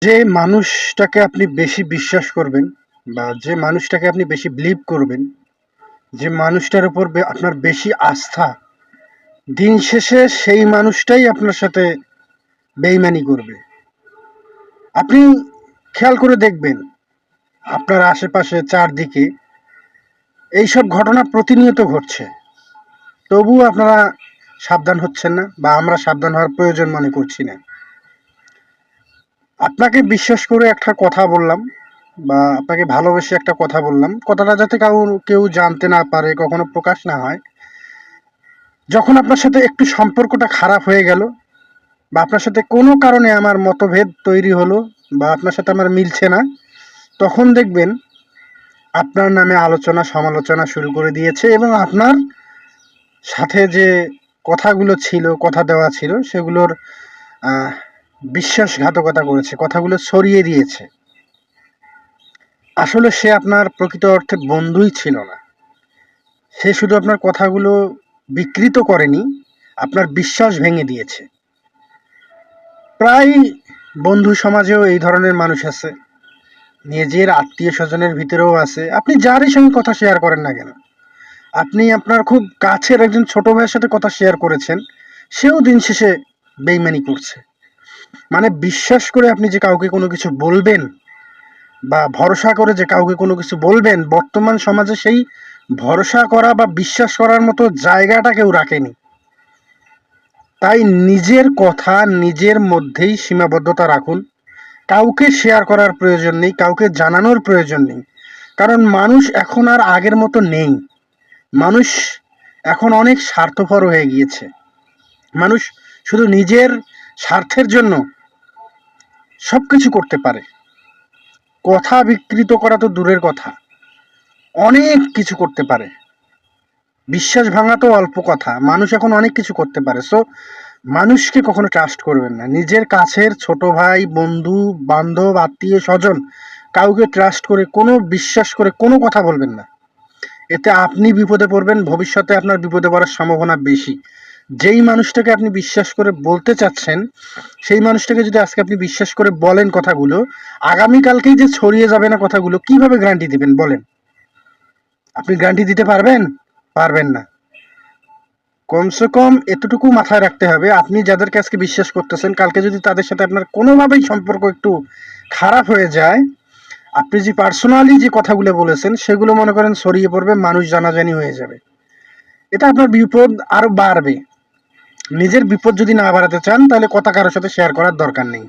যে মানুষটাকে আপনি বেশি বিশ্বাস করবেন বা যে মানুষটাকে আপনি বেশি বিলিভ করবেন, যে মানুষটার উপর আপনার বেশি আস্থা, দিন শেষে সেই মানুষটাই আপনার সাথে বেইমানি করবে। আপনি খেয়াল করে দেখবেন আপনার আশেপাশে চারদিকে এইসব ঘটনা প্রতিনিয়ত ঘটছে, তবুও আপনারা সাবধান হচ্ছেন না বা আমরা সাবধান হওয়ার প্রয়োজন মনে করছি না। আপনাকে বিশ্বাস করে একটা কথা বললাম বা আপনাকে ভালোবেসে একটা কথা বললাম, কথাটা যাতে কেউ জানতে না পারে, কখনো প্রকাশ না হয়। যখন আপনার সাথে একটু সম্পর্কটা খারাপ হয়ে গেল বা আপনার সাথে কোনো কারণে আমার মতভেদ তৈরি হলো বা আপনার সাথে আমার মিলছে না, তখন দেখবেন আপনার নামে আলোচনা সমালোচনা শুরু করে দিয়েছে এবং আপনার সাথে যে কথাগুলো ছিল, কথা দেওয়া ছিল, সেগুলোর বিশ্বাসঘাতকতা করেছে, কথাগুলো ছড়িয়ে দিয়েছে। আসলে সে আপনার প্রকৃত অর্থে বন্ধুই ছিল না। সে শুধু আপনার কথাগুলো বিকৃত করেনি, আপনার বিশ্বাস ভেঙে দিয়েছে। প্রায় বন্ধু সমাজেও এই ধরনের মানুষ আছে, নিজের আত্মীয় স্বজনের ভিতরেও আছে। আপনি যারই সঙ্গে কথা শেয়ার করেন না কেন, আপনি আপনার খুব কাছের একজন ছোট ভাইয়ের সাথে কথা শেয়ার করেছেন, সেও দিন শেষে বেইমানি করছে। মানে বিশ্বাস করে আপনি যে কাউকে কোনো কিছু বলবেন বা ভরসা করে যে কাউকে কোনো কিছু বলবেন, বর্তমান সমাজে সেই ভরসা করা বা বিশ্বাস করার মতো জায়গাটা কেউ রাখেনি। তাই নিজের কথা নিজের মধ্যেই সীমাবদ্ধতা রাখুন। কাউকে শেয়ার করার প্রয়োজন নেই, কাউকে জানানোর প্রয়োজন নেই। কারণ মানুষ এখন আর আগের মতো নেই। মানুষ এখন অনেক স্বার্থপর হয়ে গিয়েছে। মানুষ শুধু নিজের স্বার্থের জন্য সব কিছু করতে পারে। কথা বিকৃত করা তো দূরের কথা, অনেক কিছু করতে পারে। বিশ্বাস ভাঙা তো অল্প কথা, মানুষ এখন অনেক কিছু করতে পারে। সো মানুষকে কখনো ট্রাস্ট করবেন না। নিজের কাছের ছোট ভাই, বন্ধু, বান্ধব, আত্মীয় স্বজন, কাউকে ট্রাস্ট করে বিশ্বাস করে কোনো কথা বলবেন না। এতে আপনি বিপদে পড়বেন, ভবিষ্যতে আপনার বিপদে পড়ার সম্ভাবনা বেশি। যেই মানুষটাকে আপনি বিশ্বাস করে বলতে চাচ্ছেন, সেই মানুষটাকে যদি আজকে আপনি বিশ্বাস করে বলেন কথাগুলো, আগামীকালকেই যে ছড়িয়ে যাবে না কথাগুলো, কিভাবে গ্যারান্টি দিবেন বলেন? আপনি গ্যারান্টি দিতে পারবেন? পারবেন না। কমসে কম এতটুকু মাথায় রাখতে হবে, আপনি যাদেরকে আজকে বিশ্বাস করতেছেন, কালকে যদি তাদের সাথে আপনার কোনোভাবেই সম্পর্ক একটু খারাপ হয়ে যায়, আপনি যে পার্সোনালি যে কথাগুলো বলেছেন সেগুলো মনে করেন ছড়িয়ে পড়বে, মানুষ জানাজানি হয়ে যাবে। এটা আপনার বিপদ আরো বাড়বে। নিজের বিপদ যদি না বাড়াতে চান, তাহলে কথা কারোর সাথে শেয়ার করার দরকার নেই।